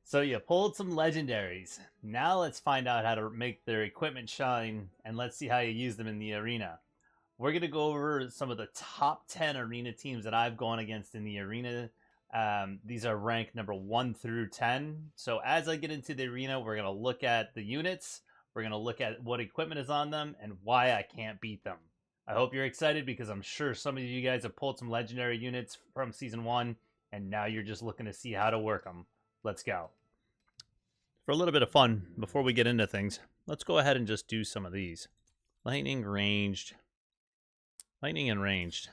So you pulled some legendaries. Now let's find out how to make their equipment shine, and let's see how you use them in the arena. We're going to go over some of the top 10 arena teams that I've gone against in the arena. These are ranked number 1 through 10. So as I get into the arena, we're going to look at the units. We're going to look at what equipment is on them and why I can't beat them. I hope you're excited because I'm sure some of you guys have pulled some legendary units from Season 1, and now you're just looking to see how to work them. Let's go. For a little bit of fun, before we get into things, let's go ahead and just do some of these. Lightning, ranged. Lightning and ranged.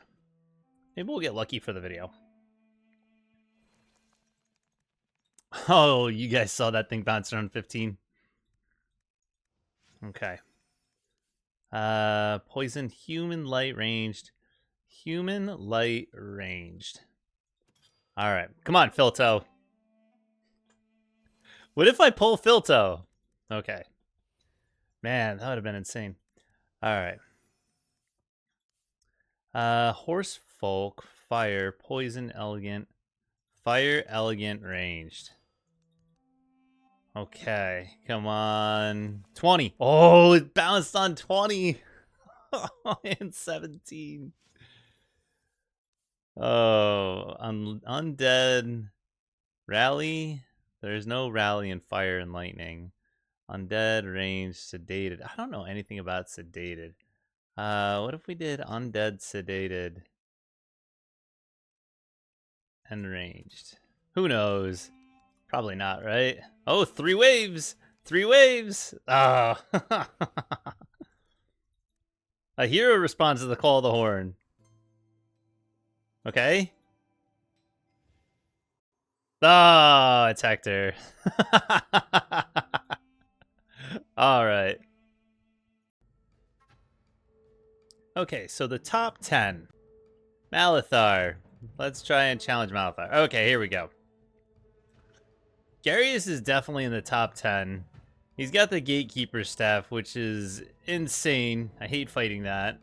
Maybe we'll get lucky for the video. Oh, you guys saw that thing bounce around 15? Okay. Poison, human, light, ranged. Human, light, ranged. Alright, come on, Filto. What if I pull Filto? Okay. Man, that would have been insane. Alright. Horse, folk, fire, poison, elegant. Fire, elegant, ranged. Okay, come on. 20. Oh, it bounced on 20. And 17. Oh, undead. Rally. There's no rally in fire and lightning. Undead, range, sedated. I don't know anything about sedated. What if we did undead, sedated, and ranged? Who knows? Probably not, right? Oh, 3 waves! 3 waves! Ah. A hero responds to the call of the horn. Okay. Ah, it's Hector. All right. Okay, so the top 10. Malithar. Let's try and challenge Malithar. Okay, here we go. Garius is definitely in the top 10. He's got the Gatekeeper staff, which is insane. I hate fighting that.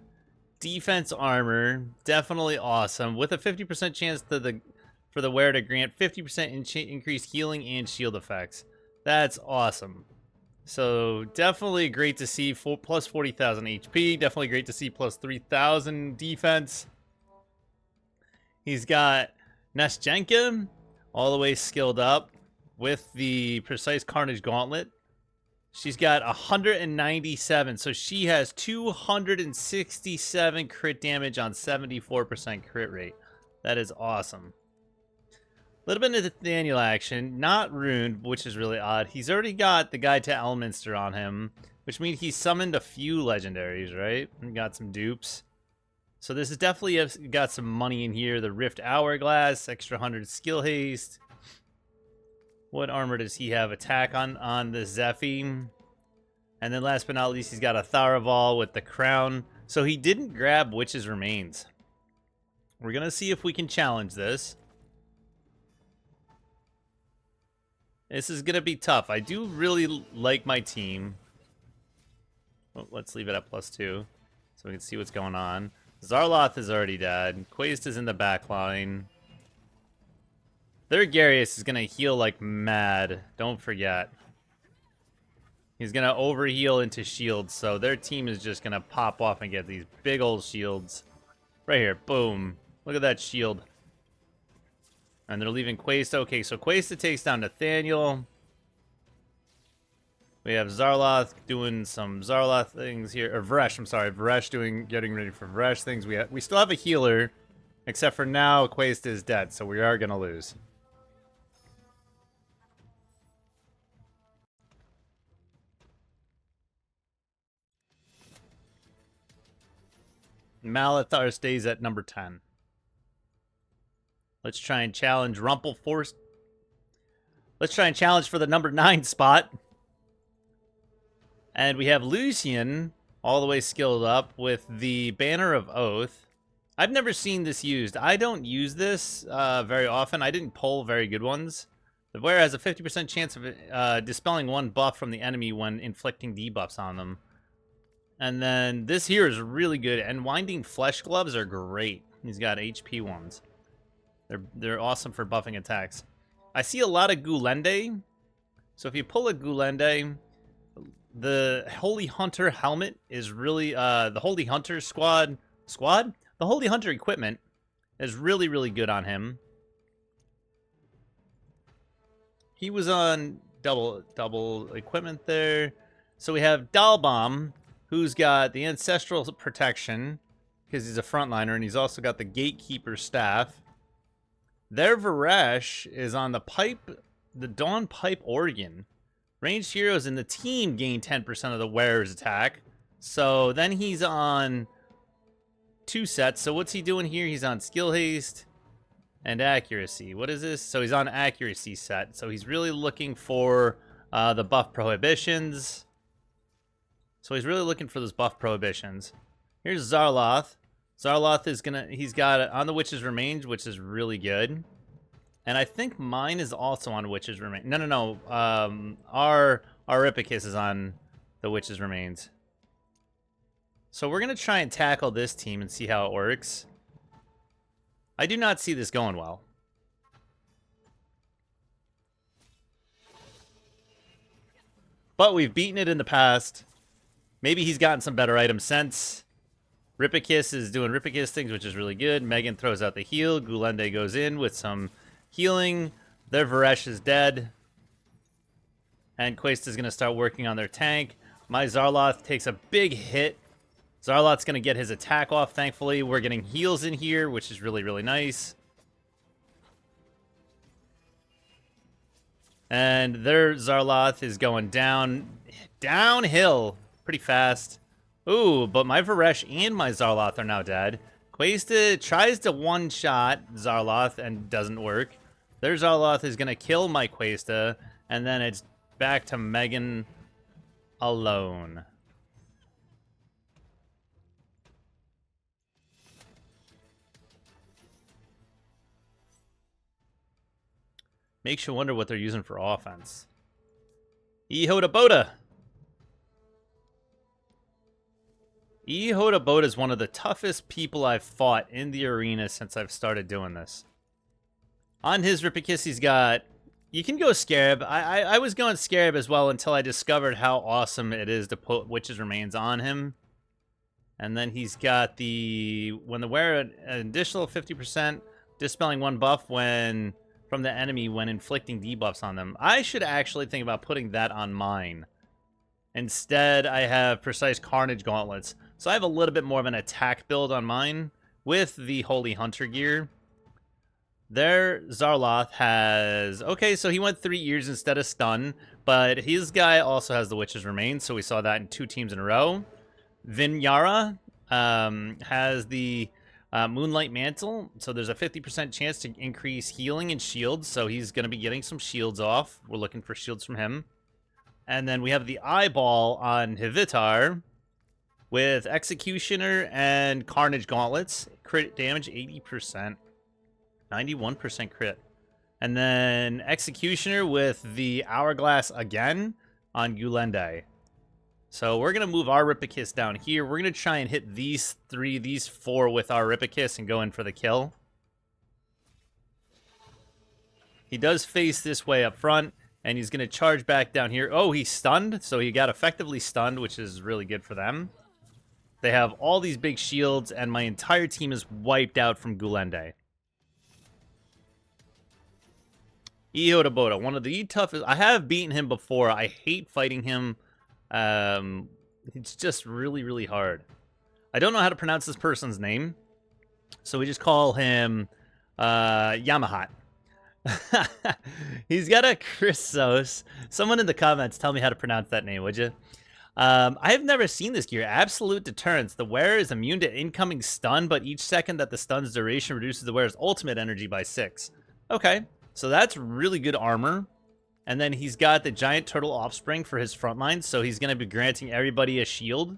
Defense armor, definitely awesome. With a 50% chance for the wearer to grant 50% increased healing and shield effects. That's awesome. So definitely great to see plus 40,000 HP. Definitely great to see plus 3,000 defense. He's got Neshchenka all the way skilled up with the Precise Carnage Gauntlet. She's got 197, so she has 267 crit damage on 74% crit rate. That is awesome. A little bit of Nathaniel action, not ruined, which is really odd. He's already got the Guide to Elminster on him, which means he's summoned a few legendaries, right? And got some dupes. So this is definitely got some money in here. The Rift Hourglass, extra 100 skill haste. What armor does he have? Attack on the Zephyr. And then last but not least, he's got a Tharaval with the crown. So he didn't grab Witch's Remains. We're going to see if we can challenge this. This is going to be tough. I do really like my team. Well, let's leave it at +2 so we can see what's going on. Zarloth is already dead. Quaist is in the back line. Their Garius is going to heal like mad. Don't forget. He's going to overheal into shields, so their team is just going to pop off and get these big old shields. Right here. Boom. Look at that shield. And they're leaving Quaist. Okay, so Quaist takes down Nathaniel. We have Zarloth doing some Zarloth things here. Or Vresh, I'm sorry. Vresh getting ready for Vresh things. We still have a healer. Except for now, Quaist is dead, so we are going to lose. Malithar stays at number 10. Let's try and challenge Rumpelforce. Let's try and challenge for the number 9 spot. And we have Lucian all the way skilled up with the Banner of Oath. I've never seen this used. I don't use this very often. I didn't pull very good ones. The wearer has a 50% chance of dispelling 1 buff from the enemy when inflicting debuffs on them. And then this here is really good. And Winding Flesh Gloves are great. He's got HP ones. They're awesome for buffing attacks. I see a lot of Gulende. So if you pull a Gulende, the Holy Hunter helmet is really the Holy Hunter squad. The Holy Hunter equipment is really, really good on him. He was on double equipment there. So we have Dalbom, who's got the ancestral protection because he's a frontliner, and he's also got the gatekeeper staff. Their Varesh is on the Dawn Pipe Organ. Ranged heroes in the team gain 10% of the wearer's attack. So then he's on 2 sets. So what's he doing here? He's on skill haste and accuracy. What is this? So he's on accuracy set. So he's really looking for the buff prohibitions. So he's really looking for those buff prohibitions. Here's Zarloth. Zarloth is he's got it on the Witch's Remains, which is really good. And I think mine is also on Witch's Remains. No. Our Ripicus is on the Witch's Remains. So we're going to try and tackle this team and see how it works. I do not see this going well. But we've beaten it in the past. Maybe he's gotten some better items since. Ripicus is doing Ripicus things, which is really good. Megan throws out the heal. Gulende goes in with some healing. Their Varesh is dead. And Quest is going to start working on their tank. My Zarloth takes a big hit. Zarloth's going to get his attack off, thankfully. We're getting heals in here, which is really, really nice. And their Zarloth is going downhill pretty fast. Ooh, but my Varesh and my Zarloth are now dead. Questa tries to one-shot Zarloth and doesn't work. Their Zarloth is going to kill my Questa, and then it's back to Megan alone. Makes you wonder what they're using for offense. Ehoda Boda. Ehoda Boda is one of the toughest people I've fought in the arena since I've started doing this. On his Ripicus, he's got... You can go Scarab. I was going Scarab as well until I discovered how awesome it is to put Witch's Remains on him. And then he's got the... When the wearer, an additional 50%, dispelling 1 buff from the enemy when inflicting debuffs on them. I should actually think about putting that on mine. Instead, I have Precise Carnage Gauntlets. So I have a little bit more of an attack build on mine with the Holy Hunter gear. Their Zarloth has... Okay, so he went 3 years instead of stun, but his guy also has the Witch's Remains, so we saw that in 2 teams in a row. Vinyara has the Moonlight Mantle, so there's a 50% chance to increase healing and shields, so he's going to be getting some shields off. We're looking for shields from him. And then we have the Eyeball on Hivitar with Executioner and Carnage Gauntlets. Crit damage 80%. 91% crit. And then Executioner with the Hourglass again on Gulende. So we're going to move our Ripicus down here. We're going to try and hit these 4 with our Ripicus and go in for the kill. He does face this way up front, and he's going to charge back down here. Oh, he's stunned, so he got effectively stunned, which is really good for them. They have all these big shields, and my entire team is wiped out from Gulende. Ehoda Boda, one of the toughest. I have beaten him before. I hate fighting him. It's just really, really hard. I don't know how to pronounce this person's name, so we just call him Yamahat. He's got a Chrysos. Someone in the comments tell me how to pronounce that name, would you? I have never seen this gear. Absolute Deterrence. The wearer is immune to incoming stun, but each second that the stun's duration reduces the wearer's ultimate energy by 6. Okay, so that's really good armor. And then he's got the Giant Turtle Offspring for his frontline, so he's going to be granting everybody a shield.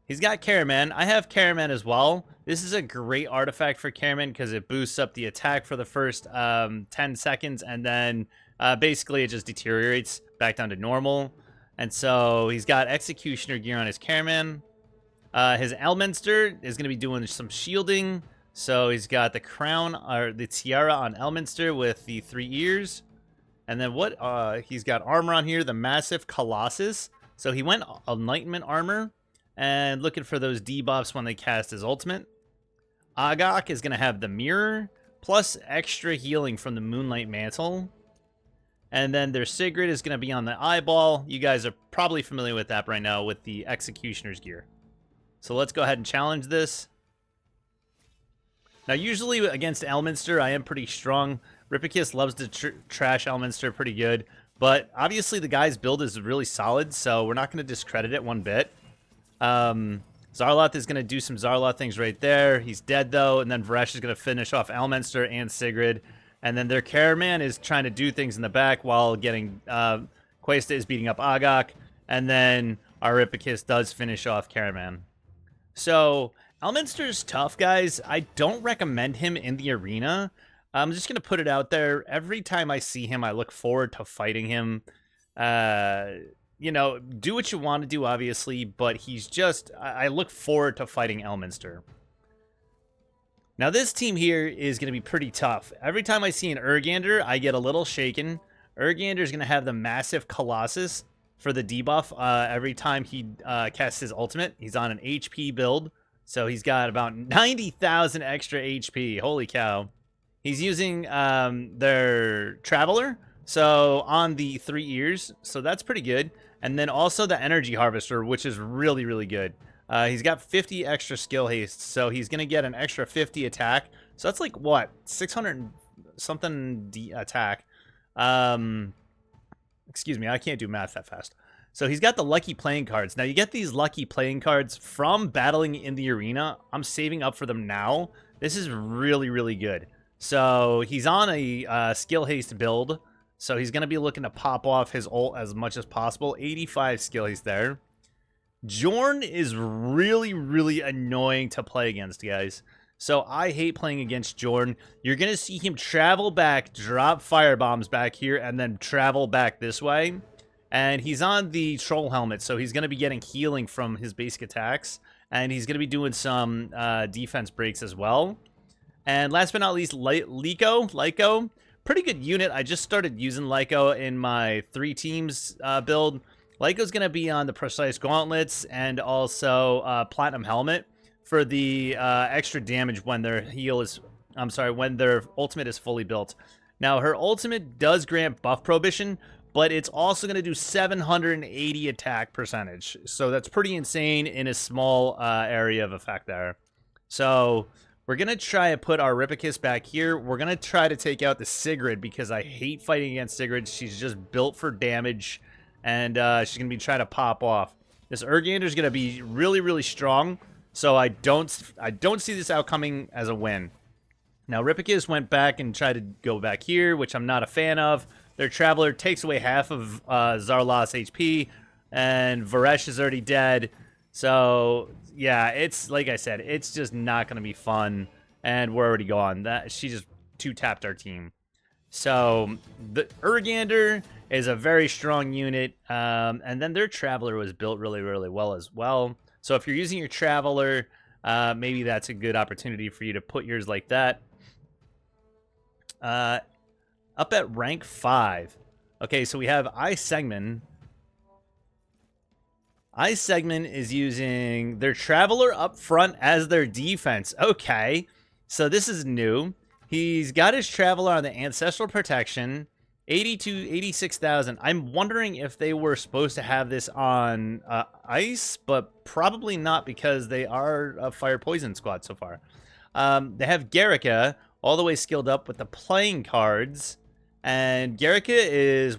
He's got Caraman. I have Caraman as well. This is a great artifact for Caraman because it boosts up the attack for the first 10 seconds, and then basically it just deteriorates back down to normal. And so he's got Executioner gear on his Caraman. His Elminster is going to be doing some shielding. So he's got the crown, or the tiara on Elminster with the 3 ears. And then what? He's got armor on here, the Massive Colossus. So he went Enlightenment armor and looking for those debuffs when they cast his ultimate. Agok is going to have the Mirror plus extra healing from the Moonlight Mantle. And then their Sigrid is going to be on the Eyeball. You guys are probably familiar with that right now with the Executioner's gear. So let's go ahead and challenge this. Now, usually against Elminster, I am pretty strong. Ripicus loves to trash Elminster pretty good. But obviously the guy's build is really solid, so we're not going to discredit it one bit. Zarloth is going to do some Zarloth things right there. He's dead, though. And then Varesh is going to finish off Elminster and Sigrid. And then their Caraman is trying to do things in the back while getting... Questa is beating up Agok. And then our Ripicus does finish off Caraman. So, Elminster's tough, guys. I don't recommend him in the arena. I'm just going to put it out there. Every time I see him, I look forward to fighting him. You know, do what you want to do, obviously, but he's just... I look forward to fighting Elminster. Now, this team here is going to be pretty tough. Every time I see an Urgander, I get a little shaken. Urgander is going to have the Massive Colossus for the debuff every time he casts his ultimate. He's on an HP build, so he's got about 90,000 extra HP. Holy cow. He's using their Traveler, so on the 3 ears, so that's pretty good. And then also the Energy Harvester, which is really, really good. He's got 50 extra skill haste, so he's going to get an extra 50 attack. So that's like, what, 600 something attack. Excuse me, I can't do math that fast. So he's got the lucky playing cards. Now, you get these lucky playing cards from battling in the arena. I'm saving up for them now. This is really, really good. So he's on a skill haste build. So he's going to be looking to pop off his ult as much as possible. 85 skill haste there. Jorn is really, really annoying to play against, guys. So I hate playing against Jorn. You're going to see him travel back, drop firebombs back here, and then travel back this way. And he's on the Troll Helmet, so he's going to be getting healing from his basic attacks. And he's going to be doing some defense breaks as well. And last but not least, Lyco. Pretty good unit. I just started using Lyco in my 3 teams build. Lyco's going to be on the Precise Gauntlets and also Platinum Helmet for the extra damage when their when their ultimate is fully built. Now, her ultimate does grant buff prohibition, but it's also going to do 780 attack percentage. So that's pretty insane in a small area of effect there. So we're going to try to put our Ripicus back here. We're going to try to take out the Sigrid because I hate fighting against Sigrid. She's just built for damage, and she's going to be trying to pop off. This Urgander is going to be really, really strong, so I don't see this outcoming as a win. Now, Ripicus went back and tried to go back here, which I'm not a fan of. Their Traveler takes away half of Zarloth's HP, and Varesh is already dead. So, yeah, it's like I said, it's just not going to be fun, and we're already gone. She just 2-tapped our team. So, the Urgander is a very strong unit, and then their Traveler was built really, really well as well. So, if you're using your Traveler, maybe that's a good opportunity for you to put yours like that. Up at rank 5. Okay, so we have Segment. Segment is using their Traveler up front as their defense. Okay, so this is new. He's got his Traveler on the Ancestral Protection, 86,000. I'm wondering if they were supposed to have this on Ice, but probably not because they are a Fire Poison squad so far. They have Garrica all the way skilled up with the playing cards. And Garrica is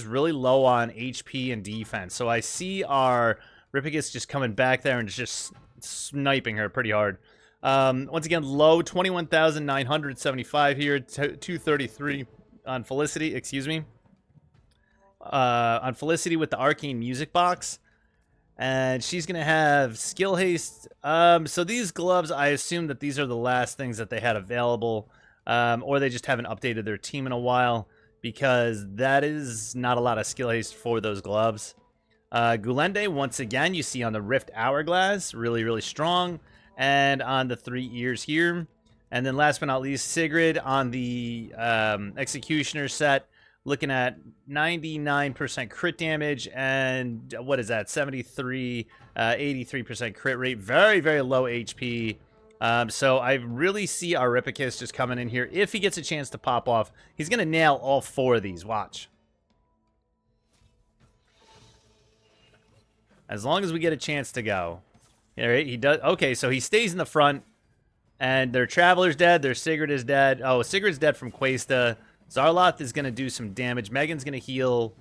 really low on HP and defense. So I see our Ripicus just coming back there and just sniping her pretty hard. Once again, low, 21,975 here, 233 on Felicity, excuse me. On Felicity with the Arcane Music Box. And she's going to have Skill Haste. So these gloves, I assume that these are the last things that they had available. Or they just haven't updated their team in a while, because that is not a lot of skill haste for those gloves. Gulende, once again, you see on the Rift Hourglass, really, really strong. And on the 3 ears here. And then last but not least, Sigrid on the Executioner set. looking at 99% crit damage, and what is that, 83% crit rate. Very, very low HP. So I really see our Ripicus just coming in here. If he gets a chance to pop off, he's going to nail all 4 of these. Watch. As long as we get a chance to go. All right, he does. Okay, so he stays in the front. And their Traveler's dead. Their Sigurd is dead. Oh, Sigurd's dead from Questa. Zarloth is going to do some damage. Megan's going to heal.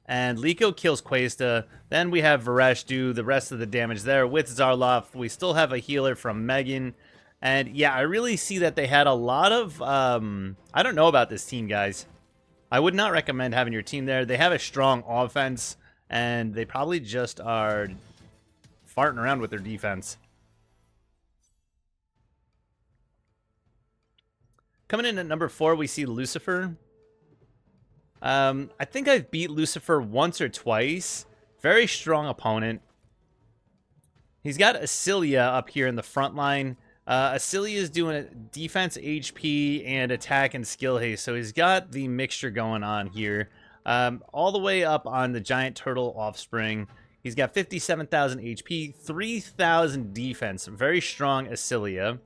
And Liko kills Questa. Then we have Varesh do the rest of the damage there with Zarloth. We still have a healer from Megan. And yeah, I really see that they had a lot of... I don't know about this team, guys. I would not recommend having your team there. They have a strong offense. And they probably just are farting around with their defense. Coming in at number 4, we see Lucifer. I think I've beat Lucifer once or twice. Very strong opponent. He's got Asilia up here in the front line. Asilia is doing defense, HP, and attack and skill haste. So he's got the mixture going on here. All the way up on the Giant Turtle Offspring. He's got 57,000 HP, 3,000 defense. Very strong Asilia.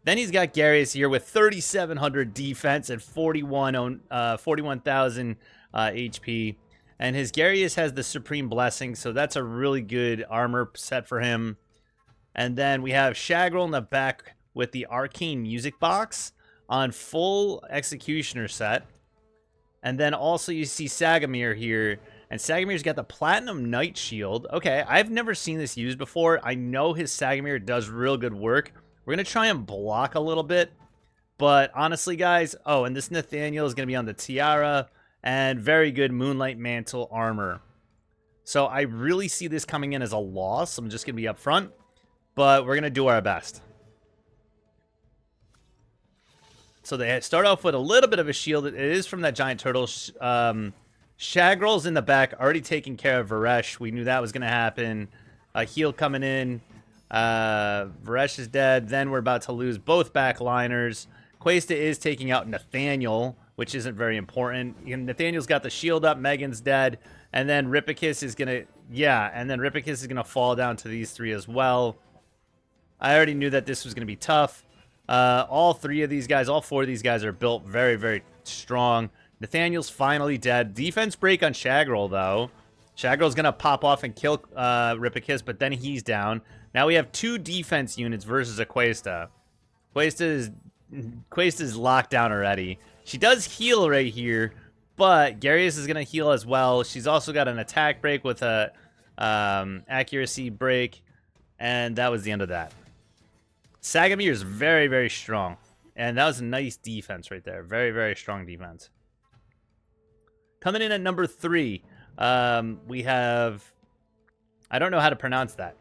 Then he's got Garius here with 3,700 defense and 41,000 HP. And his Garius has the Supreme Blessing, so that's a really good armor set for him. And then we have Shagral in the back with the Arcane Music Box on full Executioner set. And then also you see Sagamir here. And Sagamir's got the Platinum Knight Shield. Okay, I've never seen this used before. I know his Sagamir does real good work. We're going to try and block a little bit. But honestly, guys... Oh, and this Nathaniel is going to be on the Tiara. And very good Moonlight Mantle armor. So I really see this coming in as a loss. I'm just going to be up front. But we're going to do our best. So they start off with a little bit of a shield. It is from that Giant Turtle. Shagral's in the back, already taking care of Varesh. We knew that was going to happen. Heal coming in. Varesh is dead. Then we're about to lose both backliners. Questa is taking out Nathaniel, which isn't very important. Nathaniel's got the shield up. Megan's dead. And then Ripicus is going to... Yeah, and then Ripicus is going to fall down to these 3 as well. I already knew that this was going to be tough. All 4 of these guys are built very, very strong. Nathaniel's finally dead. Defense break on Shagral, though. Shagral's going to pop off and kill Ripicus, but then he's down. Now we have 2 defense units versus a Questa. Questa's locked down already. She does heal right here, but Garius is going to heal as well. She's also got an attack break with a accuracy break, and that was the end of that. Sagamir is very, very strong, and that was a nice defense right there. Very, very strong defense. Coming in at number 3, we have... I don't know how to pronounce that.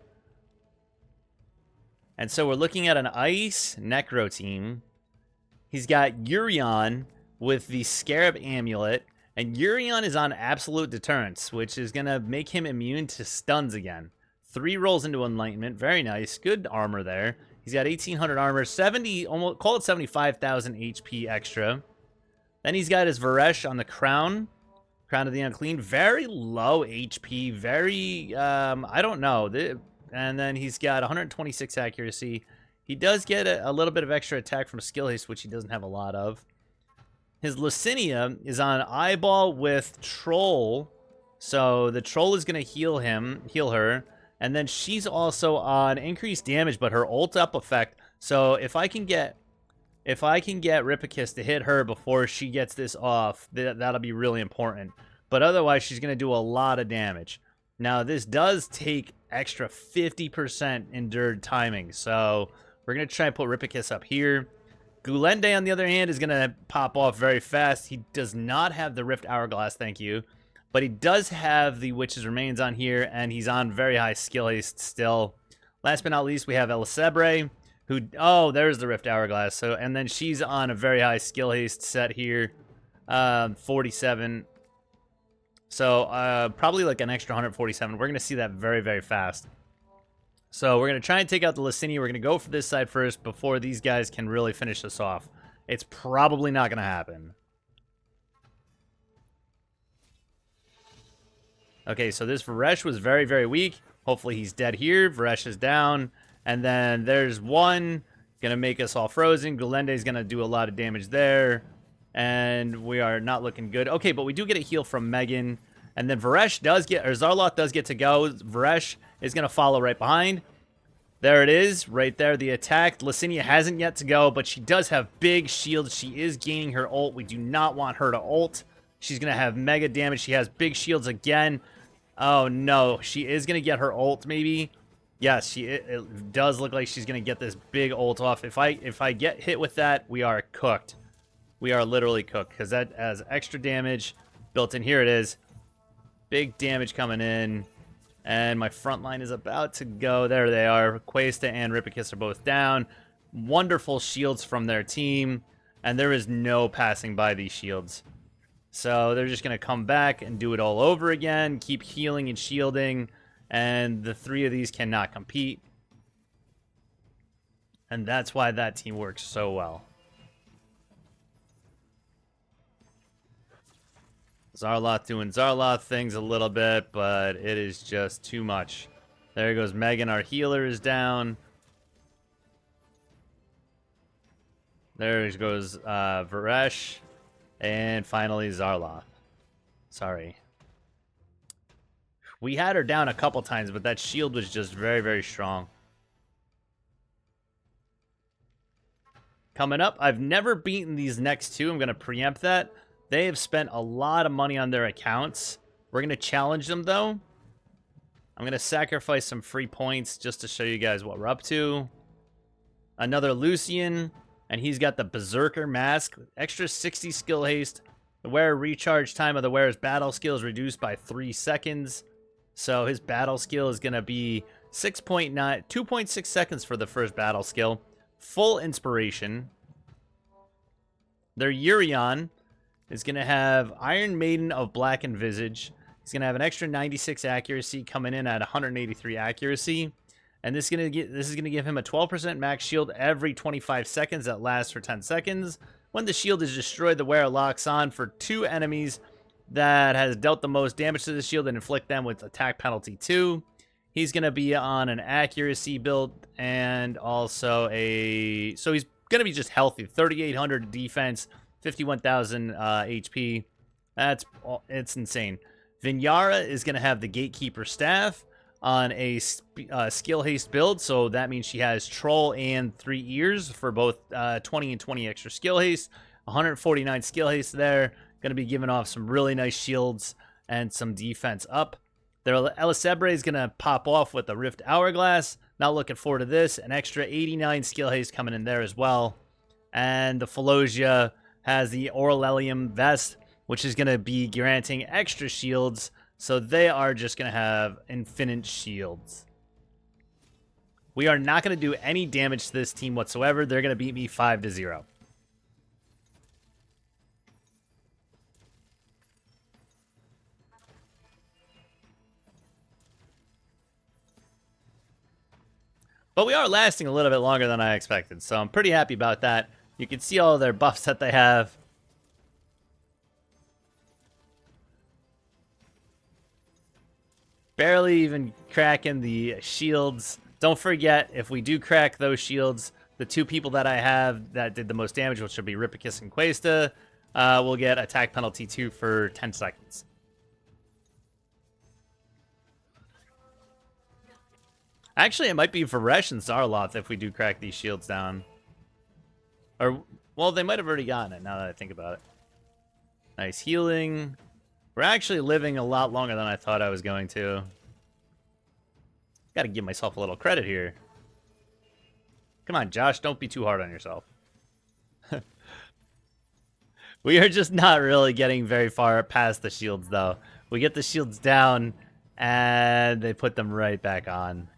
And so we're looking at an Ice Necro team. He's got Urion with the Scarab Amulet. And Urion is on Absolute Deterrence, which is going to make him immune to stuns again. 3 rolls into Enlightenment. Very nice. Good armor there. He's got 1,800 armor. 70, almost, call it 75,000 HP extra. Then he's got his Varesh on the Crown. Crown of the Unclean. Very low HP. Very, I don't know. And then he's got 126 accuracy. He does get a little bit of extra attack from skill haste, which he doesn't have a lot of. His Lucinia is on Eyeball with Troll. So the Troll is going to heal her. And then she's also on increased damage, but her ult up effect. So if I can get Ripicus to hit her before she gets this off, that'll be really important. But otherwise, she's going to do a lot of damage. Now, this does take extra 50% endured timing. So we're going to try and put Ripicus up here. Gulende, on the other hand, is going to pop off very fast. He does not have the Rift Hourglass, thank you. But he does have the Witch's Remains on here, and he's on very high skill haste still. Last but not least, we have Elisebre, who... Oh, there's the Rift Hourglass. So, and then she's on a very high skill haste set here. 47. So, probably like an extra 147. We're going to see that very, very fast. So, we're going to try and take out the Lucinia. We're going to go for this side first before these guys can really finish us off. It's probably not going to happen. Okay, so this Varesh was very, very weak. Hopefully he's dead here. Varesh is down. And then there's one. Gonna make us all frozen. Galende's gonna do a lot of damage there. And we are not looking good. Okay, but we do get a heal from Megan. And then Varesh does get, or Zarloth does get to go. Varesh is gonna follow right behind. There it is, right there, the attack. Licinia hasn't yet to go, but she does have big shields. She is gaining her ult. We do not want her to ult. She's going to have mega damage. She has big shields again. Oh, no. She is going to get her ult, maybe. Yes, it does look like she's going to get this big ult off. If I get hit with that, we are cooked. We are literally cooked, because that has extra damage built in. Here it is. Big damage coming in. And my front line is about to go. There they are. Questa and Ripicus are both down. Wonderful shields from their team. And there is no passing by these shields. So they're just going to come back and do it all over again. Keep healing and shielding. And the three of these cannot compete. And that's why that team works so well. Zarloth doing Zarloth things a little bit, but it is just too much. There goes Megan, our healer, is down. There goes Varesh. And finally Zarloth. Sorry. We had her down a couple times, but that shield was just very, very strong. Coming up, I've never beaten these next two. I'm going to preempt that. They have spent a lot of money on their accounts. We're going to challenge them, though. I'm going to sacrifice some free points just to show you guys what we're up to. Another Lucian, and he's got the Berserker Mask. Extra 60 skill haste. The wearer recharge time of the wearer's battle skill is reduced by 3 seconds. So his battle skill is going to be 2.6 seconds for the first battle skill. Full inspiration. Their Urion is going to have Iron Maiden of Blackened Visage. He's going to have an extra 96 accuracy coming in at 183 accuracy. And this is going to give him a 12% max shield every 25 seconds that lasts for 10 seconds. When the shield is destroyed, the wearer locks on for 2 enemies that has dealt the most damage to the shield and inflict them with attack penalty 2. He's going to be on an accuracy build and also so he's going to be just healthy. 3,800 defense. 51,000 HP. It's insane. Vinyara is going to have the Gatekeeper Staff on a skill haste build, so that means she has Troll and 3 ears for both 20 and 20 extra skill haste. 149 skill haste there. Going to be giving off some really nice shields and some defense up. Their Elisebre is going to pop off with the Rift Hourglass. Not looking forward to this. An extra 89 skill haste coming in there as well. And the Phalosia has the Aurelium Vest, which is going to be granting extra shields, so they are just going to have infinite shields. We are not going to do any damage to this team whatsoever. They're going to beat me 5-0. But we are lasting a little bit longer than I expected, so I'm pretty happy about that. You can see all of their buffs that they have. Barely even cracking the shields. Don't forget, if we do crack those shields, the 2 people that I have that did the most damage, which will be Ripicus and Questa, will get attack penalty 2 for 10 seconds. Actually, it might be Varesh and Zarloth if we do crack these shields down. Or, well, they might have already gotten it, now that I think about it. Nice healing. We're actually living a lot longer than I thought I was going to. Gotta give myself a little credit here. Come on, Josh, don't be too hard on yourself. We are just not really getting very far past the shields, though. We get the shields down, and they put them right back on.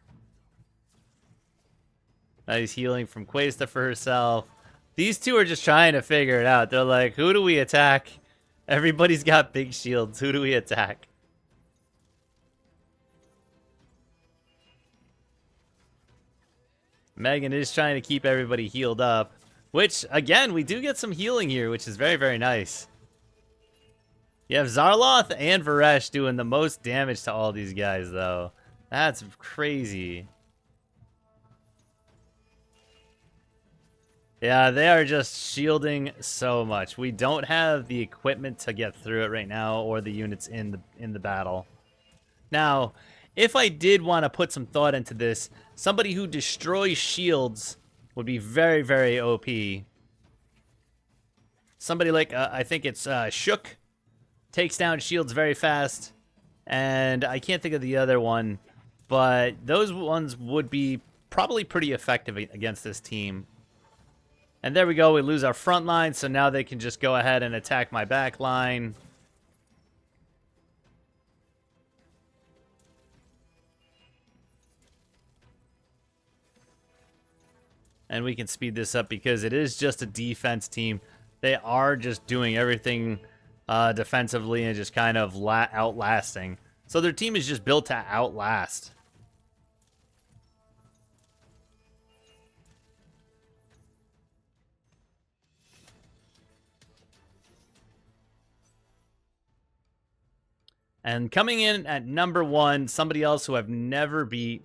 Nice healing from Questa for herself. These two are just trying to figure it out. They're like, who do we attack? Everybody's got big shields. Who do we attack? Megan is trying to keep everybody healed up. Which, again, we do get some healing here, which is very, very nice. You have Zarloth and Varesh doing the most damage to all these guys, though. That's crazy. Yeah, they are just shielding so much. We don't have the equipment to get through it right now, or the units in the battle. Now, if I did want to put some thought into this, somebody who destroys shields would be very, very OP. Somebody like, I think it's Shook, takes down shields very fast. And I can't think of the other one, but those ones would be probably pretty effective against this team. And there we go, we lose our front line, so now they can just go ahead and attack my back line. And we can speed this up because it is just a defense team. They are just doing everything defensively and just kind of outlasting. So their team is just built to outlast. And coming in at number 1, somebody else who I've never beat.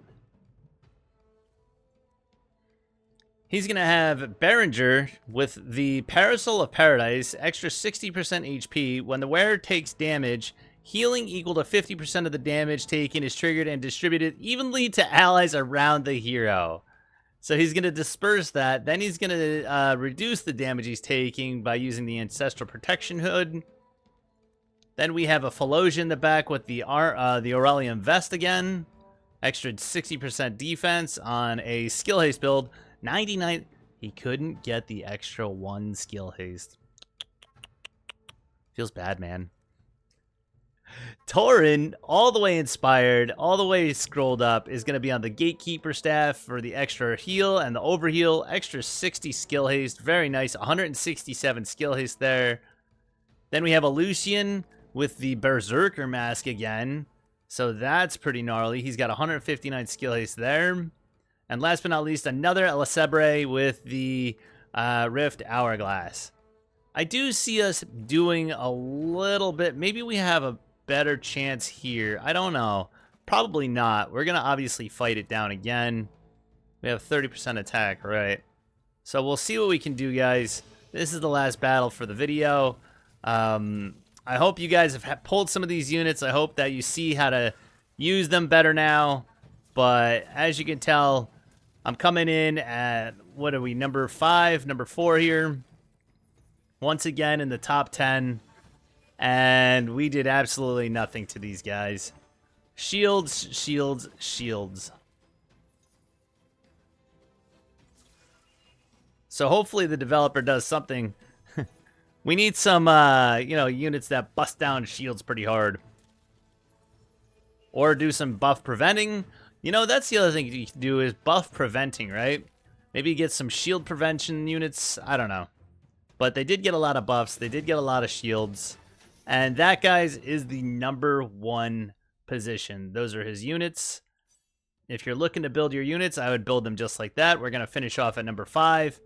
He's going to have Berenger with the Parasol of Paradise, extra 60% HP. When the wearer takes damage, healing equal to 50% of the damage taken is triggered and distributed evenly to allies around the hero. So he's going to disperse that. Then he's going to reduce the damage he's taking by using the Ancestral Protection Hood. Then we have a Philologia in the back with the Aurelian Vest again. Extra 60% defense on a skill haste build. 99. He couldn't get the extra 1 skill haste. Feels bad, man. Tauren, all the way inspired, all the way scrolled up, is going to be on the Gatekeeper staff for the extra heal and the overheal. Extra 60 skill haste. Very nice. 167 skill haste there. Then we have a Lucian with the Berserker mask again. So that's pretty gnarly. He's got 159 skill haste there. And last but not least, another Elisebre with the Rift Hourglass. I do see us doing a little bit. Maybe we have a better chance here. I don't know. Probably not. We're going to obviously fight it down again. We have 30% attack, right? So we'll see what we can do, guys. This is the last battle for the video. I hope you guys have pulled some of these units. I hope that you see how to use them better now. But as you can tell, I'm coming in at, what are we, number 5, number 4 here. Once again in the top 10. And we did absolutely nothing to these guys. Shields, shields, shields. So hopefully the developer does something. We need some, units that bust down shields pretty hard. Or do some buff preventing. You know, that's the other thing you can do is buff preventing, right? Maybe get some shield prevention units. I don't know. But they did get a lot of buffs. They did get a lot of shields. And that, guys, is the number 1 position. Those are his units. If you're looking to build your units, I would build them just like that. We're going to finish off at number 5.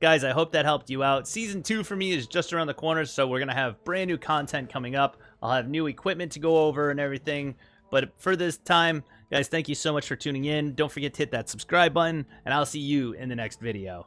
Guys, I hope that helped you out. Season 2 for me is just around the corner, so we're going to have brand new content coming up. I'll have new equipment to go over and everything. But for this time, guys, thank you so much for tuning in. Don't forget to hit that subscribe button, and I'll see you in the next video.